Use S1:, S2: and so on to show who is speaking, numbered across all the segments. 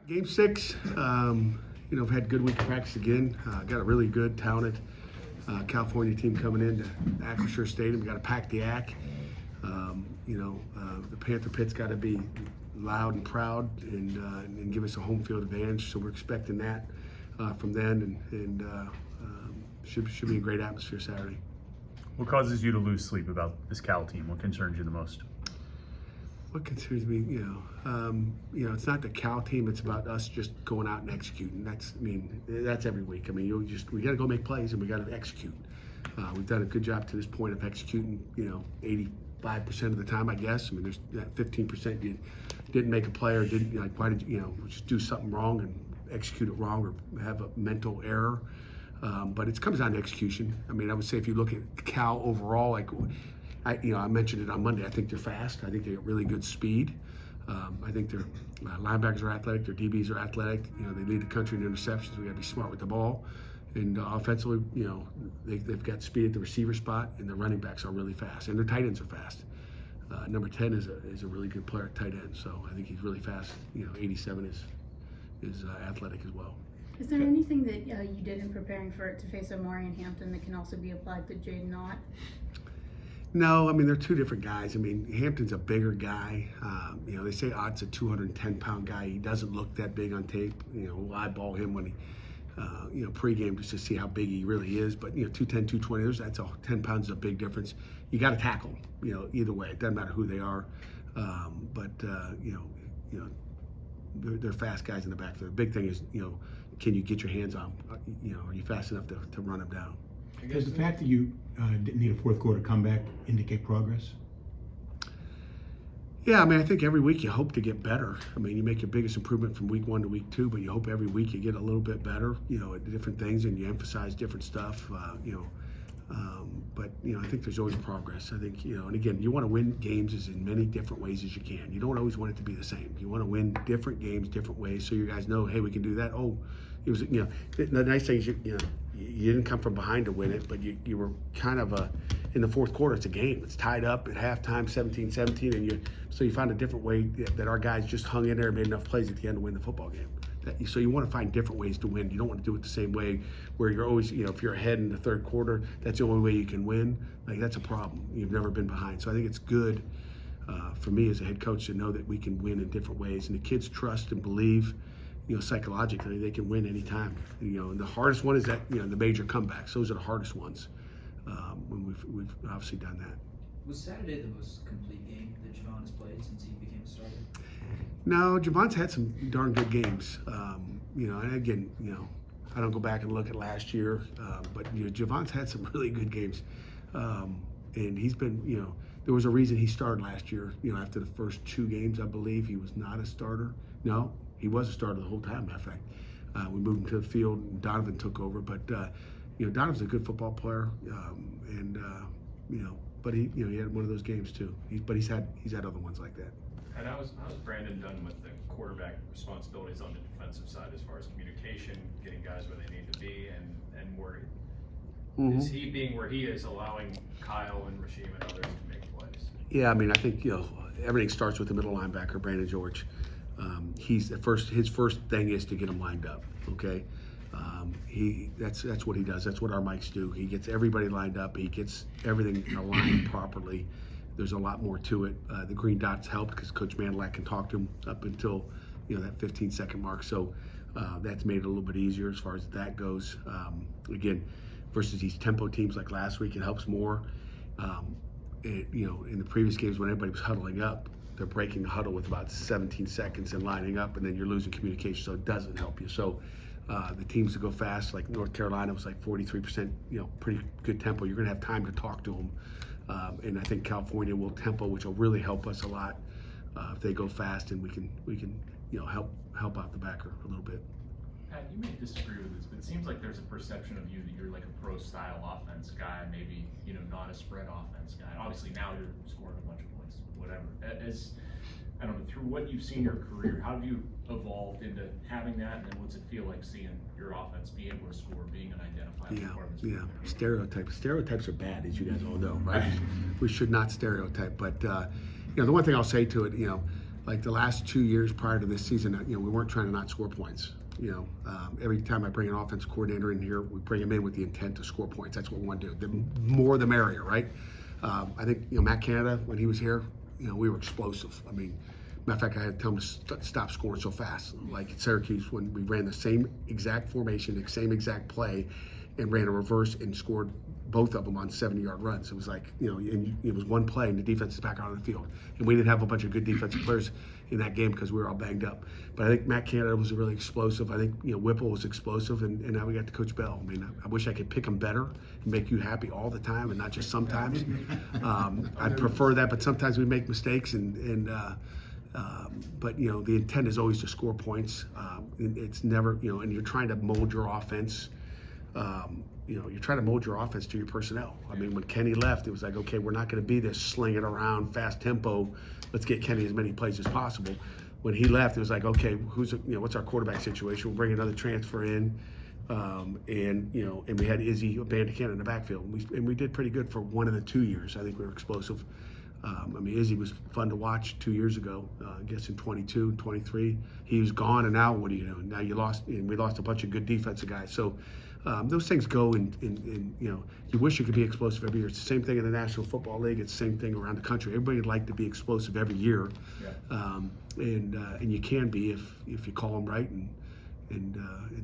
S1: Game 6, I've had a good week of practice again. Got a really good, talented California team coming into Acrisure Stadium. We got to pack the ACK. The Panther Pitt's got to be loud and proud and give us a home field advantage. So we're expecting that from them, and should be a great atmosphere Saturday.
S2: What causes you to lose sleep about this Cal team? What concerns you the most?
S1: What concerns me, it's not the Cal team. It's about us just going out and executing. That's every week. we got to go make plays and we got to execute. We've done a good job to this point of executing. 85% of the time, I guess. There's that 15% you didn't make a play or didn't why did you just do something wrong and execute it wrong or have a mental error. But it comes down to execution. I would say if you look at Cal overall, I mentioned it on Monday. I think they're fast. I think they got really good speed. I think their linebackers are athletic. Their DBs are athletic. They lead the country in interceptions. We got to be smart with the ball. And offensively, they've got speed at the receiver spot, and their running backs are really fast, and their tight ends are fast. Number 10 is a really good player at tight end, so I think he's really fast. 87 is athletic as well.
S3: Is there anything that you did in preparing for it to face Omari and Hampton that can also be applied to Jaden Knott?
S1: No, they're two different guys. Hampton's a bigger guy. They say Ott's a 210-pound guy. He doesn't look that big on tape. We'll eyeball him when he, pregame just to see how big he really is. But 210, 220, that's 10 pounds is a big difference. You got to tackle them. Either way, it doesn't matter who they are. They're fast guys in the backfield. The big thing is, can you get your hands on them? Are you fast enough to run them down?
S4: Does the fact that you didn't need a fourth quarter comeback indicate progress?
S1: Yeah, I think every week you hope to get better. You make your biggest improvement from week 1 to week 2, but you hope every week you get a little bit better, at different things, and you emphasize different stuff, But I think there's always progress. I think, and again, you want to win games as in many different ways as you can. You don't always want it to be the same. You want to win different games, different ways, so you guys know, hey, we can do that. Oh, it was, the nice thing is, you didn't come from behind to win it, but you were kind of in the fourth quarter, it's a game. It's tied up at halftime, 17-17, and so you found a different way that our guys just hung in there and made enough plays at the end to win the football game. So you want to find different ways to win. You don't want to do it the same way where you're always, if you're ahead in the third quarter, that's the only way you can win. That's a problem. You've never been behind. So I think it's good for me as a head coach to know that we can win in different ways. And the kids trust and believe, psychologically they can win anytime. And the hardest one is that, the major comebacks. Those are the hardest ones when we've obviously done that.
S5: Was Saturday the most complete game that Javon has played since he became a starter?
S1: No, Javon's had some darn good games. And again, I don't go back and look at last year, but Javon's had some really good games. And he's been, there was a reason he started last year. After the first 2 games, I believe he was not a starter. No, he was a starter the whole time. Matter of fact, we moved him to the field, and Donovan took over. But Donovan's a good football player, but he had one of those games too. But he's had other ones like that.
S6: And how's Brandon done with the quarterback responsibilities on the defensive side as far as communication, getting guys where they need to be, and where is he being where he is, allowing Kyle and Rasheem and others to make plays? Yeah,
S1: I think everything starts with the middle linebacker, Brandon George. His first thing is to get him lined up. Okay, that's what he does. That's what our Mikes do. He gets everybody lined up. He gets everything aligned properly. There's a lot more to it. The green dots helped because Coach Mandelack can talk to him up until that 15-second mark. So that's made it a little bit easier as far as that goes. Again, versus these tempo teams like last week, it helps more. In the previous games when everybody was huddling up, they're breaking the huddle with about 17 seconds and lining up, and then you're losing communication, so it doesn't help you. So the teams that go fast, like North Carolina was like 43%, pretty good tempo. You're going to have time to talk to them. And I think California will tempo, which will really help us a lot if they go fast, and we can help out the backer a little bit.
S2: Pat, you may disagree with this, but it seems like there's a perception of you that you're like a pro-style offense guy, maybe not a spread offense guy. Obviously now you're scoring a bunch of points, whatever. I don't know, through what you've seen in your career, how have you evolved into having that, and then what's it feel like seeing your offense be able to score, being an identifiable part of this program?
S1: Stereotypes are bad, as you guys all know, right? We should not stereotype, but the one thing I'll say to it, like the last 2 years prior to this season, we weren't trying to not score points. Every time I bring an offense coordinator in here, we bring him in with the intent to score points. That's what we want to do. The more the merrier, right? I think, Matt Canada, when he was here, we were explosive. I mean, matter of fact, I had to tell him to stop scoring so fast. Like at Syracuse, when we ran the same exact formation, the same exact play, and ran a reverse and scored both of them on 70-yard runs. It was like, and it was one play and the defense is back out on the field. And we didn't have a bunch of good defensive players in that game because we were all banged up. But I think Matt Canada was really explosive. I think, Whipple was explosive, and now we got to Coach Bell. I mean, I wish I could pick him better and make you happy all the time and not just sometimes. I'd prefer that, but sometimes we make mistakes, but the intent is always to score points. It's never, and you're trying to mold your offense. You're trying to mold your offense to your personnel. I mean, when Kenny left, it was like, okay, we're not going to be this slinging around, fast tempo. Let's get Kenny as many plays as possible. When he left, it was like, okay, what's our quarterback situation? We'll bring another transfer in, and we had Izzy Abandokan in the backfield, and we did pretty good for 1 of the 2 years. I think we were explosive. Izzy was fun to watch 2 years ago. I guess in 22, 23, he was gone, and now what do you do? Now you lost, and we lost a bunch of good defensive guys. So those things go in, you wish you could be explosive every year. It's the same thing in the National Football League. It's the same thing around the country. Everybody would like to be explosive every year.
S2: Yeah.
S1: And you can be if you call them right and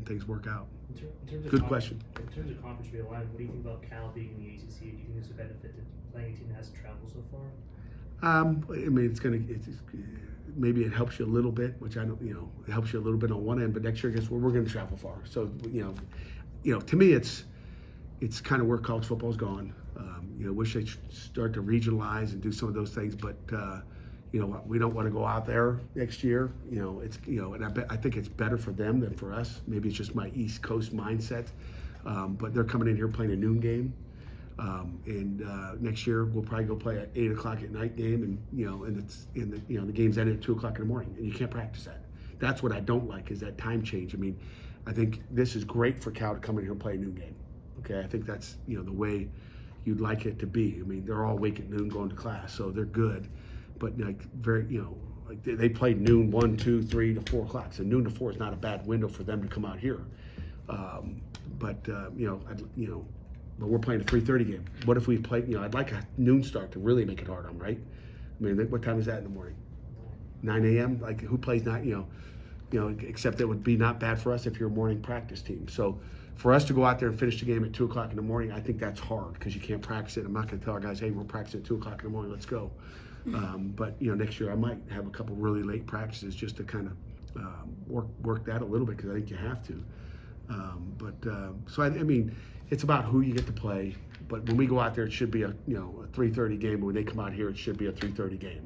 S1: things work out.
S7: In terms of
S1: Good question.
S7: In terms of conference realignment, what do you think about Cal being in the ACC? Do you think there's a benefit to playing a team that hasn't traveled so far?
S1: Maybe it helps you a little bit, which I don't, it helps you a little bit on one end, but next year, guess what? We're going to travel far. So, to me, it's kind of where college football's gone. Wish they'd start to regionalize and do some of those things, but we don't want to go out there next year. And I think it's better for them than for us. Maybe it's just my East Coast mindset, but they're coming in here playing a noon game. Next year we'll probably go play an 8 o'clock at night game, and the game's ended at 2 o'clock in the morning, and you can't practice that. That's what I don't like, is that time change. I mean, I think this is great for Cal to come in here and play a noon game. Okay, I think that's the way you'd like it to be. I mean, they're all awake at noon going to class, so they're good, but they played noon 1, 2, 3 to 4 o'clock. So noon to 4 is not a bad window for them to come out here. But we're playing a 3:30 game. What if we play, I'd like a noon start to really make it hard on them, right? I mean, what time is that in the morning? 9 a.m.? Like, who plays 9, except it would be not bad for us if you're a morning practice team. So for us to go out there and finish the game at 2 o'clock in the morning, I think that's hard because you can't practice it. I'm not going to tell our guys, hey, we're practicing at 2 o'clock in the morning, let's go. But next year I might have a couple really late practices just to kind of work that a little bit, because I think you have to. So I mean, it's about who you get to play. But when we go out there, it should be a 3:30 game. But when they come out here, it should be a 3:30 game,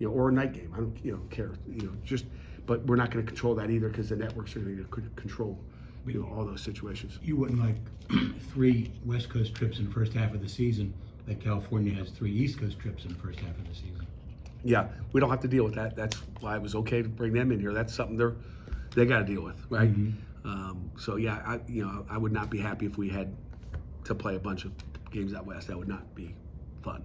S1: or a night game. I don't care. But we're not going to control that either, because the networks are going to control all those situations.
S4: You wouldn't like 3 West Coast trips in the first half of the season, like California has 3 East Coast trips in the first half of the season.
S1: Yeah, we don't have to deal with that. That's why it was okay to bring them in here. That's something they got to deal with, right? Mm-hmm. So yeah, I would not be happy if we had to play a bunch of games out west. That would not be fun,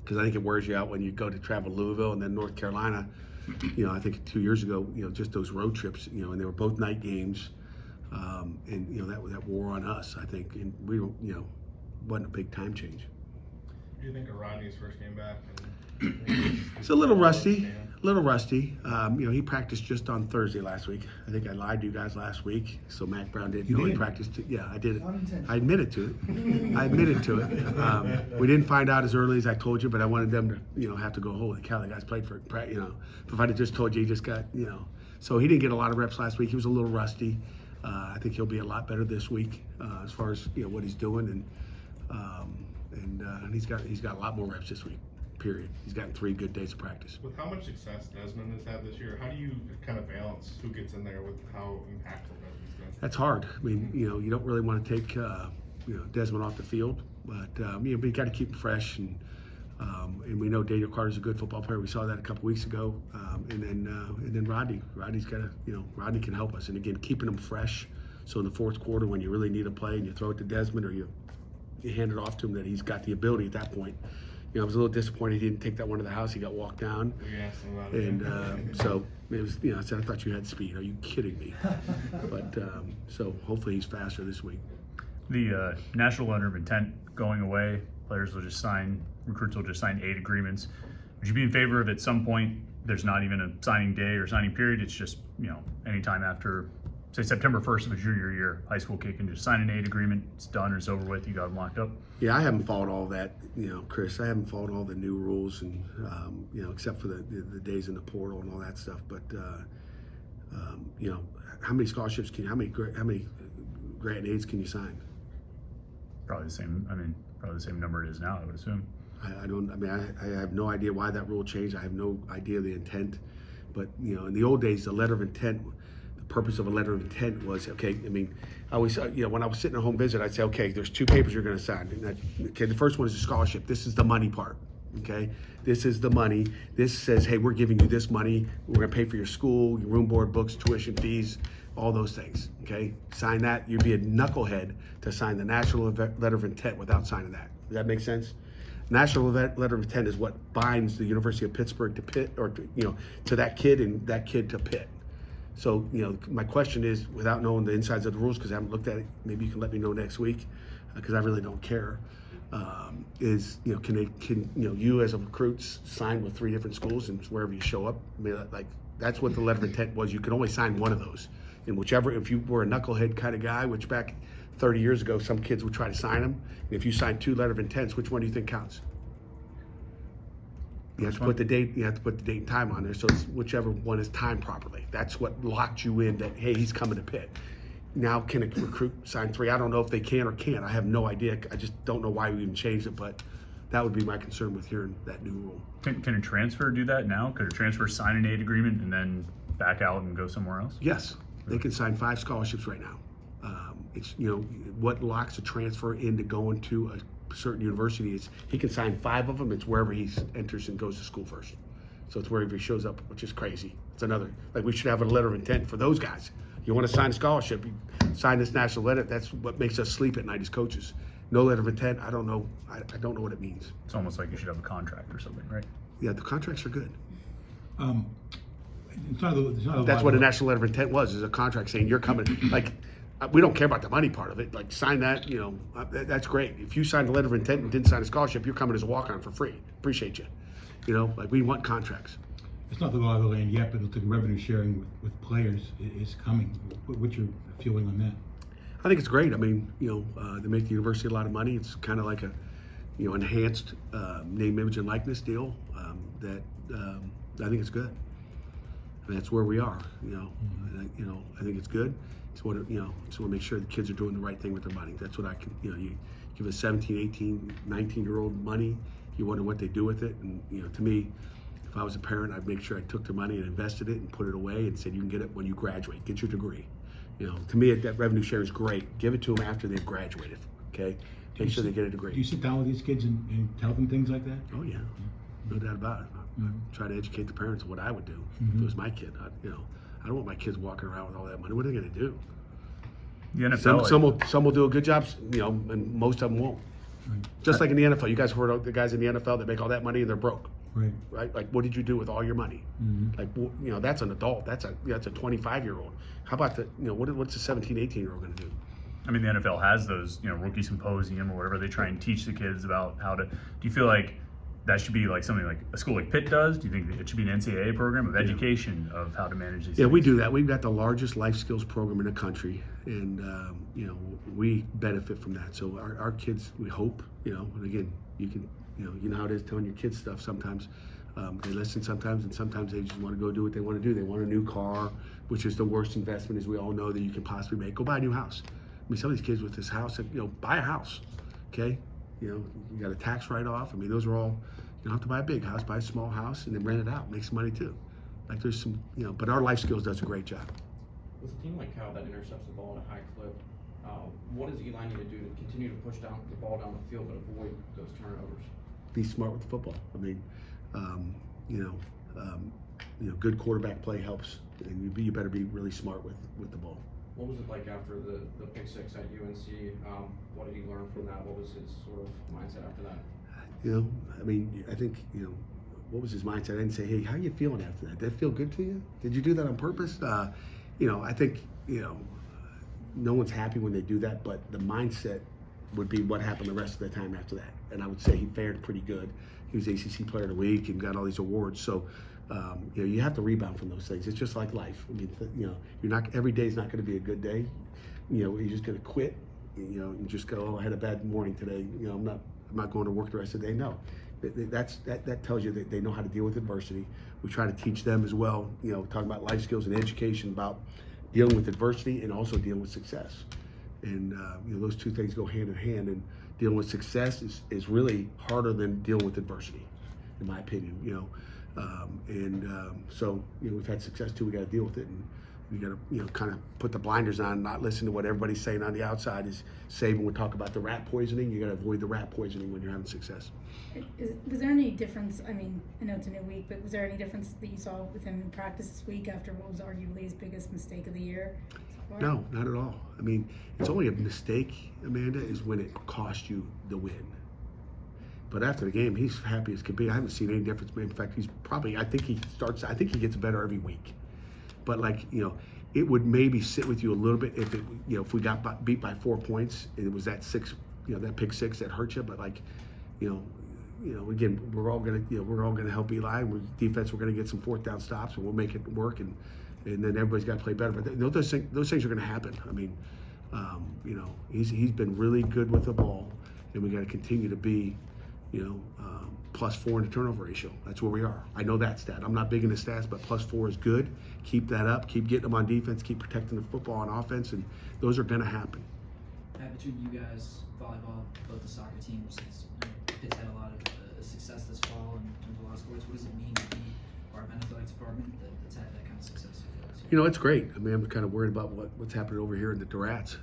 S1: because I think it wears you out when you go to travel to Louisville and then North Carolina. I think 2 years ago, just those road trips, and they were both night games, and that wore on us, I think, and we don't, wasn't a big time change.
S8: What do you think of Rodney's first game back?
S1: It's a little rusty. He practiced just on Thursday last week. I think I lied to you guys last week. So Mac Brown didn't know he practiced. Yeah, I did it. I admitted to it. We didn't find out as early as I told you, but I wanted them to, have to go, holy cow, the guys played for it. If I'd have just told you, he just got, So he didn't get a lot of reps last week. He was a little rusty. I think he'll be a lot better this week as far as, what he's doing. And he's got a lot more reps this week. Period. He's gotten 3 good days of practice.
S8: With how much success Desmond has had this year, how do you kind of balance who gets in there with how impactful Desmond's been?
S1: That's hard. I mean, you don't really want to take Desmond off the field, but you got to keep him fresh, and we know Daniel Carter's a good football player. We saw that a couple weeks ago, and then Rodney's got to, Rodney can help us, and again, keeping him fresh. So in the fourth quarter, when you really need a play and you throw it to Desmond or you hand it off to him, that he's got the ability at that point. I was a little disappointed he didn't take that one to the house. He got walked down.
S8: We asked him about it.
S1: And so it was, I said, I thought you had speed. Are you kidding me? But so hopefully he's faster this week.
S9: The national letter of intent going away, recruits will just sign 8 agreements. Would you be in favor of at some point, there's not even a signing day or signing period, it's just, anytime after, say September 1st of a junior year, high school kid can just sign an 8 agreement, it's done, it's over with, you got them locked up?
S1: Yeah, I haven't followed all that, Chris. I haven't followed all the new rules and, except for the days in the portal and all that stuff. But, how many scholarships how many grant aids can you sign?
S9: Probably the same number it is now, I would assume.
S1: I have no idea why that rule changed. I have no idea the intent. But, in the old days, the letter of intent, the purpose of a letter of intent was, okay, I always, when I was sitting at home visit, I'd say, okay, there's 2 papers you're going to sign. Okay, the first one is a scholarship. This is the money part. Okay, this is the money. This says, hey, we're giving you this money. We're going to pay for your school, your room, board, books, tuition fees, all those things. Okay, sign that. You'd be a knucklehead to sign the national letter of intent without signing that. Does that make sense? National letter of intent is what binds the University of Pittsburgh to Pitt, or to that kid and that kid to Pitt. So, my question is, without knowing the insides of the rules, because I haven't looked at it, maybe you can let me know next week, because I really don't care. Can you as a recruit sign with 3 different schools and wherever you show up? That's what the letter of intent was. You could only sign one of those, and whichever. If you were a knucklehead kind of guy, which back 30 years ago, some kids would try to sign them. And if you sign 2 letter of intents, which one do you think counts? You have to put the date. You have to put the date and time on there. So it's whichever one is timed properly. That's what locked you in. That hey, he's coming to Pitt. Now, can a recruit sign 3? I don't know if they can or can't. I have no idea. I just don't know why we even changed it. But that would be my concern with hearing that new rule.
S9: Can a transfer do that now? Could a transfer sign an 8 agreement and then back out and go somewhere else?
S1: Yes, they can sign 5 scholarships right now. It's what locks a transfer into going to a certain university is he can sign 5 of them. It's wherever he enters and goes to school first. So it's wherever he shows up, which is crazy. It's another, we should have a letter of intent for those guys. You want to sign a scholarship, you sign this national letter. That's what makes us sleep at night as coaches. No letter of intent, I don't know. I don't know what it means.
S9: It's almost like you should have a contract or something, right?
S1: Yeah, the contracts are good.
S4: That's
S1: what a national letter of intent was, is a contract saying you're coming. We don't care about the money part of it. Sign that, that's great. If you signed a letter of intent and didn't sign a scholarship, you're coming as a walk-on for free. Appreciate you. We want contracts.
S4: It's not the law of the land yet, but the revenue sharing with players is coming. What's your feeling on that?
S1: I think it's great. They make the university a lot of money. It's kind of like a, enhanced name, image, and likeness deal. That I think it's good. And that's where we are. And I think it's good. Just want to make sure the kids are doing the right thing with their money. That's what I can. You give a 17, 18, 19-year-old money. You wonder what they do with it. And to me, if I was a parent, I'd make sure I took the money and invested it and put it away and said, you can get it when you graduate. Get your degree. To me, that revenue share is great. Give it to them after they've graduated. Okay, make sure they get a degree.
S4: Do you sit down with these kids and tell them things like that?
S1: Oh yeah, no doubt about it. I try to educate the parents of what I would do if it was my kid. I don't want my kids walking around with all that money. What are they going to do?
S9: The NFL,
S1: some will do a good job, and most of them won't.
S4: Right.
S1: Just like in the NFL, you guys heard of the guys in the NFL that make all that money and they're broke.
S4: Right.
S1: What did you do with all your money?
S4: Mm-hmm.
S1: That's an adult. That's a 25-year-old. How about what's a 17, 18-year-old going to do?
S9: the NFL has those, rookie symposium or whatever. They try and teach the kids about how to. Do you feel like that should be like something like a school like Pitt does? Do you think it should be an NCAA program of education of how to manage these?
S1: Yeah,
S9: things?
S1: we do that. We've got the largest life skills program in the country, and we benefit from that. So our kids, we hope, and again, you can, you know how it is telling your kids stuff sometimes. They listen sometimes, and sometimes they just want to go do what they want to do. They want a new car, which is the worst investment, as we all know, that you can possibly make. Go buy a new house. I mean, some of these kids with this house, buy a house, okay? You got a tax write-off. I mean, those are all, you don't have to buy a big house, buy a small house, and then rent it out. Make some money too. Like there's some, but our life skills does a great job.
S10: With a team like Cal that intercepts the ball at a high clip, what does Eli need to do to continue to push the ball down the field but avoid those turnovers?
S1: Be smart with the football. I mean, good quarterback play helps, and you better be really smart with the ball.
S10: What was it like after the pick six at UNC? What did he learn from that? What was his sort of mindset after that?
S1: You know, I mean, I think, you know, what was his mindset? I didn't say, hey, how you feeling after that? Did that feel good to you? Did you do that on purpose? You know, I think, you know, no one's happy when they do that, but the mindset would be what happened the rest of the time after that. And I would say he fared pretty good. He was ACC Player of the Week and got all these awards. So, you know, you have to rebound from those things. It's just like life. I mean, you know, you're not, every day is not going to be a good day. You know, you're just going to quit, you know, and just go, oh, I had a bad morning today. You know, I'm not going to work the rest of the day. No, that tells you that they know how to deal with adversity. We try to teach them as well, you know, talking about life skills and education about dealing with adversity and also dealing with success. And, you know, those two things go hand in hand, and dealing with success is really harder than dealing with adversity, in my opinion, you know. So, you know, we've had success too, we got to deal with it, and you got to, you know, kind of put the blinders on, not listen to what everybody's saying on the outside is saying. When we talk about the rat poisoning, you got to avoid the rat poisoning when you're having success.
S3: Was there any difference, I mean, I know it's a new week, but was there any difference that you saw with him in practice this week after what was arguably his biggest mistake of the year so far?
S1: No, not at all. I mean, it's only a mistake, Amanda, is when it cost you the win. But after the game, he's happy as can be. I haven't seen any difference. In fact, he's probably, I think he gets better every week. But like, you know, it would maybe sit with you a little bit if it, you know, if we got beat by 4 points and it was that six, you know, that pick six that hurt you. But like, you know, again, we're all gonna help Eli. Defense, we're gonna get some fourth down stops, and we'll make it work. And then everybody's got to play better. But those things are gonna happen. I mean, you know, he's been really good with the ball, and we got to continue to be, you know, +4 in the turnover ratio. That's where we are. I know that stat. I'm not big into stats, but +4 is good. Keep that up. Keep getting them on defense. Keep protecting the football on offense, and those are going to happen.
S5: Between you guys, volleyball, both the soccer teams, Pitt's had a lot of success this fall in terms of a lot of sports. What does it mean to be part of an athletics department that's had that kind of success?
S1: You know, it's great. I mean, I'm kind of worried about what's happening over here in the Durats,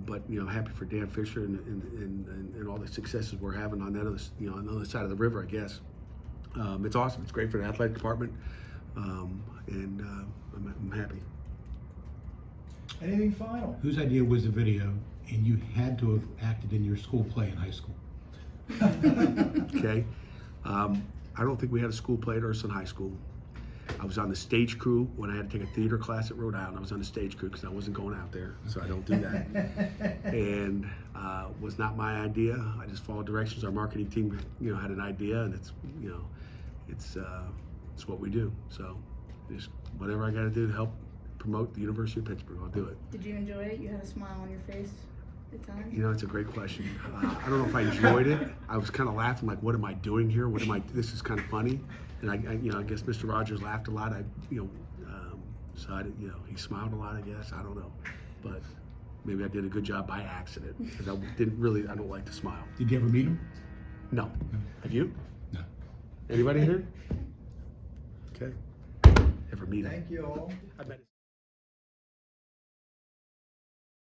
S1: but you know, happy for Dan Fisher and all the successes we're having on that other, you know, on the other side of the river, I guess. It's awesome. It's great for the athletic department, and I'm happy.
S11: Anything final?
S4: Whose idea was the video, and you had to have acted in your school play in high school?
S1: Okay. I don't think we had a school play at Ursuline High School. I was on the stage crew when I had to take a theater class at Rhode Island. I was on the stage crew because I wasn't going out there, so I don't do that. And was not my idea. I just followed directions. Our marketing team, you know, had an idea, and it's, you know, it's what we do. So just whatever I got to do to help promote the University of Pittsburgh, I'll do it.
S3: Did you enjoy it? You had a smile on your face at the time?
S1: You know, it's a great question. I don't know if I enjoyed it. I was kind of laughing, like, what am I doing here? This is kind of funny. And I you know, I guess Mr. Rogers laughed a lot. So you know, he smiled a lot, I guess. I don't know, but maybe I did a good job by accident because I don't like to smile.
S4: Did you ever meet him?
S1: No. Have you?
S4: No.
S1: Anybody here? Okay. Ever meet him?
S11: Thank you all.
S1: I bet.